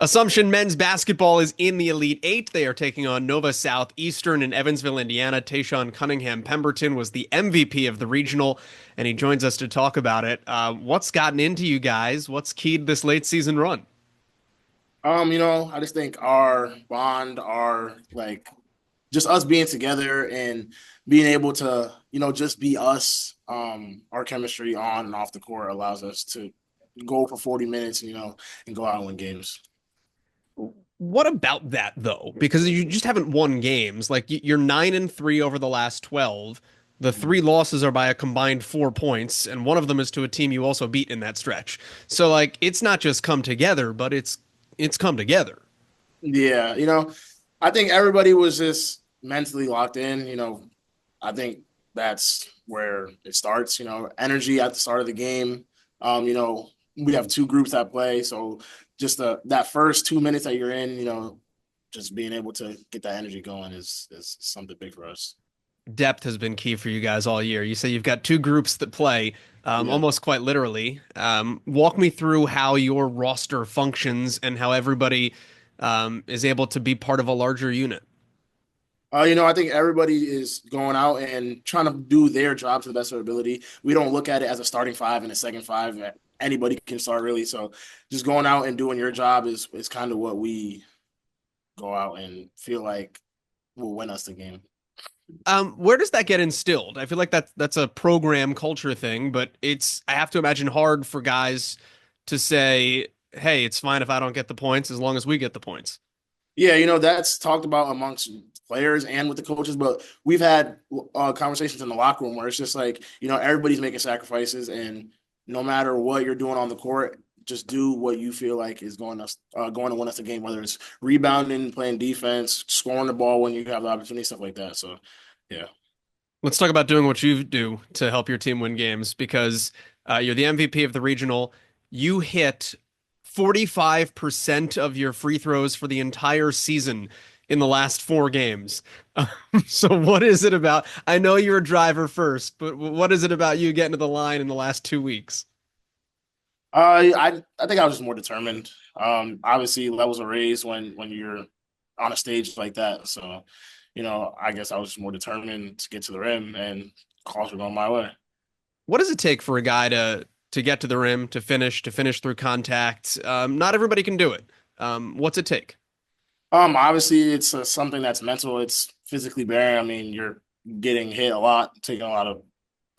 Assumption men's basketball is in the Elite Eight. They are taking on Nova Southeastern in Evansville, Indiana. Tayeshawn Cunningham-Pemberton was the MVP of the regional, and he joins us to talk about it. What's gotten into you guys? What's keyed this late season run? I just think our bond, our like just us being together and being able to, just be us, our chemistry on and off the court allows us to go for 40 minutes, and go out and win games. What about that though? Because you just haven't won games. Like you're 9-3 over the last 12. The three losses are by a combined 4 points, and one of them is to a team you also beat in that stretch. So like it's not just come together, but it's come together. Yeah, I think everybody was just mentally locked in, I think that's where it starts, energy at the start of the game. We have two groups that play, so just that first 2 minutes that you're in, just being able to get that energy going is something big for us. Depth has been key for you guys all year. You say you've got two groups that play, Yeah. almost quite literally. Walk me through how your roster functions and how everybody is able to be part of a larger unit. I think everybody is going out and trying to do their job to the best of their ability. We don't look at it as a starting five and a second five. Anybody can start really. So just going out and doing your job is kind of what we go out and feel like will win us the game. Where does that get instilled? I feel like that's a program culture thing, but it's I have to imagine hard for guys to say, "Hey, it's fine if I don't get the points as long as we get the points." Yeah, that's talked about amongst players and with the coaches, but we've had conversations in the locker room where it's just like, everybody's making sacrifices, and no matter what you're doing on the court, just do what you feel like is going to win us the game, whether it's rebounding, playing defense, scoring the ball when you have the opportunity, stuff like that. So, yeah. Let's talk about doing what you do to help your team win games because you're the MVP of the regional. You hit 45% of your free throws for the entire season in the last four games. So what is it about? I know you're a driver first, but what is it about you getting to the line in the last 2 weeks? I think I was just more determined. Obviously levels are raised when you're on a stage like that. So, I guess I was just more determined to get to the rim, and calls were going my way. What does it take for a guy to get to the rim, to finish through contact? Not everybody can do it. What's it take? Obviously it's something that's mental. It's physically bearing. I mean, you're getting hit a lot, taking a lot of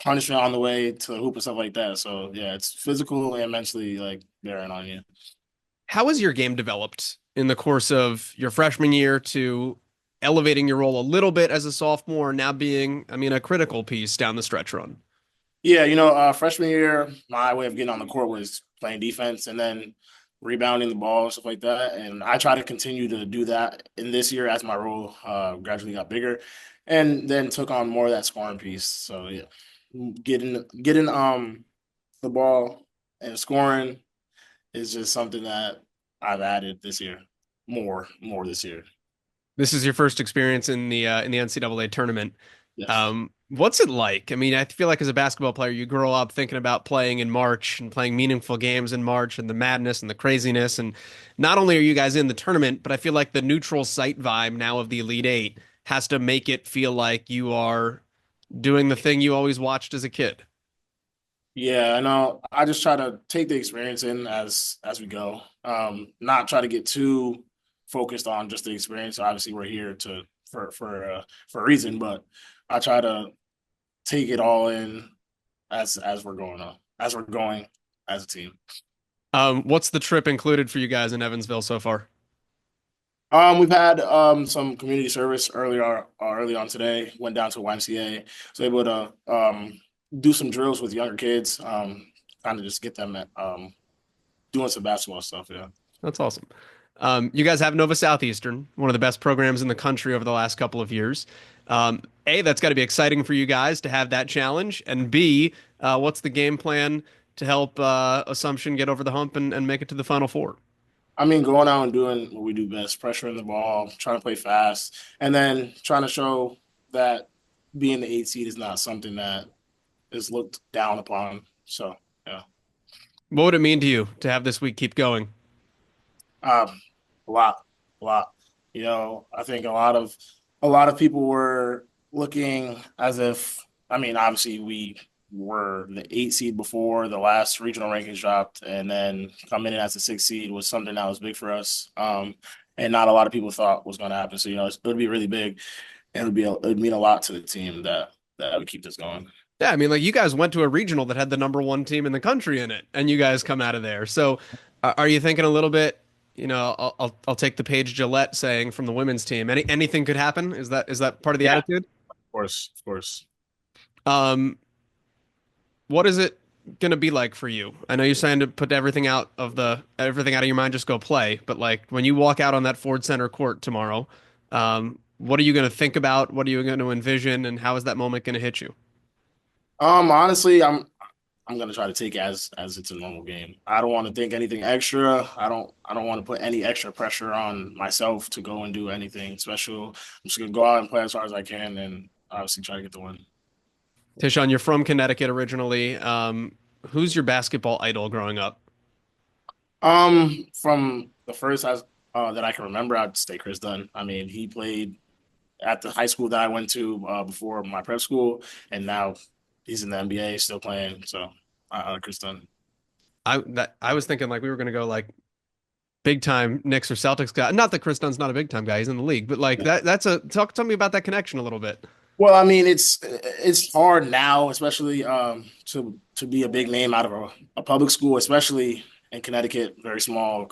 punishment on the way to the hoop and stuff like that. So yeah, it's physical and mentally like bearing on you. How has your game developed in the course of your freshman year to elevating your role a little bit as a sophomore, now being, I mean, a critical piece down the stretch run? Yeah, freshman year, my way of getting on the court was playing defense and then rebounding the ball and stuff like that. And I try to continue to do that in this year as my role gradually got bigger, and then took on more of that scoring piece. So yeah, getting the ball and scoring is just something that I've added this year, more this year. This is your first experience in the NCAA tournament. Yes. What's it like? I mean, I feel like as a basketball player, you grow up thinking about playing in March and playing meaningful games in March and the madness and the craziness. And not only are you guys in the tournament, but I feel like the neutral site vibe now of the Elite Eight has to make it feel like you are doing the thing you always watched as a kid. Yeah, I know. I just try to take the experience in as we go. Not try to get too focused on just the experience. Obviously, we're here to for a reason, but I try to take it all in as we're going on, as we're going as a team. What's the trip included for you guys in Evansville so far? We've had some community service early on today. Went down to YMCA, so able to do some drills with younger kids. Kind of just get them doing some basketball stuff. Yeah. That's awesome. You guys have Nova Southeastern, one of the best programs in the country over the last couple of years. A, that's got to be exciting for you guys to have that challenge. And B, what's the game plan to help Assumption get over the hump and make it to the Final Four? I mean, going out and doing what we do best, pressuring the ball, trying to play fast, and then trying to show that being the eight seed is not something that is looked down upon. So, yeah. What would it mean to you to have this week keep going? A lot, a lot. I think a lot of people were looking as if, I mean, obviously we were the 8 seed before the last regional rankings dropped, and then coming in as the 6 seed was something that was big for us. And not a lot of people thought was going to happen. So, it would be really big. And it would mean a lot to the team that would keep this going. Yeah, I mean, like you guys went to a regional that had the number one team in the country in it, and you guys come out of there. So, are you thinking a little bit? I'll take the page Gillette saying from the women's team. Anything could happen. Is that part of the Yeah, attitude? of course, of course. Um, what is it gonna be like for you? I know you're saying to put everything out of your mind, just go play. But like when you walk out on that Ford Center court tomorrow, what are you gonna think about? What are you gonna envision? And how is that moment gonna hit you? Honestly, I'm gonna try to take it as it's a normal game. I don't want to think anything extra. I don't want to put any extra pressure on myself to go and do anything special. I'm just gonna go out and play as hard as I can, and obviously try to get the win. Taysean, you're from Connecticut originally. Who's your basketball idol growing up? From the first that I can remember, I'd say Chris Dunn. I mean, he played at the high school that I went to before my prep school, and now he's in the NBA, still playing. So I like Chris Dunn. I was thinking like we were gonna go like big time Knicks or Celtics guy. Not that Chris Dunn's not a big time guy; he's in the league, but like that's a talk. Tell me about that connection a little bit. Well, I mean, it's hard now, especially to be a big name out of a public school, especially in Connecticut, very small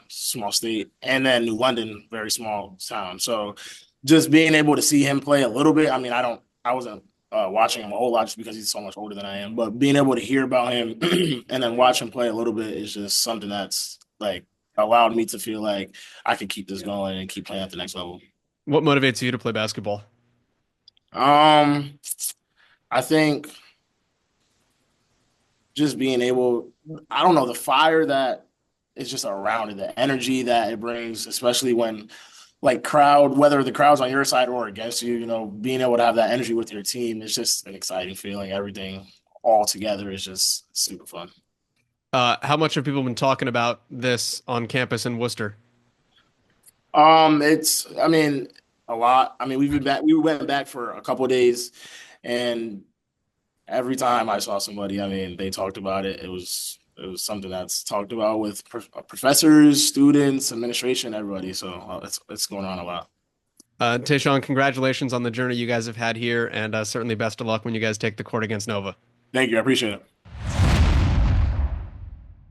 state, and then New London, very small town. So just being able to see him play a little bit. I mean, I wasn't watching him a whole lot just because he's so much older than I am, but being able to hear about him and then watch him play a little bit is just something that's like allowed me to feel like I could keep this going and keep playing at the next level. What motivates you to play basketball? Um, I think just being able, I don't know, the fire that is just around it, the energy that it brings, especially when like whether the crowd's on your side or against you, being able to have that energy with your team is just an exciting feeling. Everything all together is just super fun. How much have people been talking about this on campus in Worcester? I mean, a lot. I mean, we went back for a couple of days, and every time I saw somebody, I mean, they talked about it. It was something that's talked about with professors, students, administration, everybody. So it's going on a lot. Tayshawn, congratulations on the journey you guys have had here, and certainly best of luck when you guys take the court against Nova. Thank you. I appreciate it.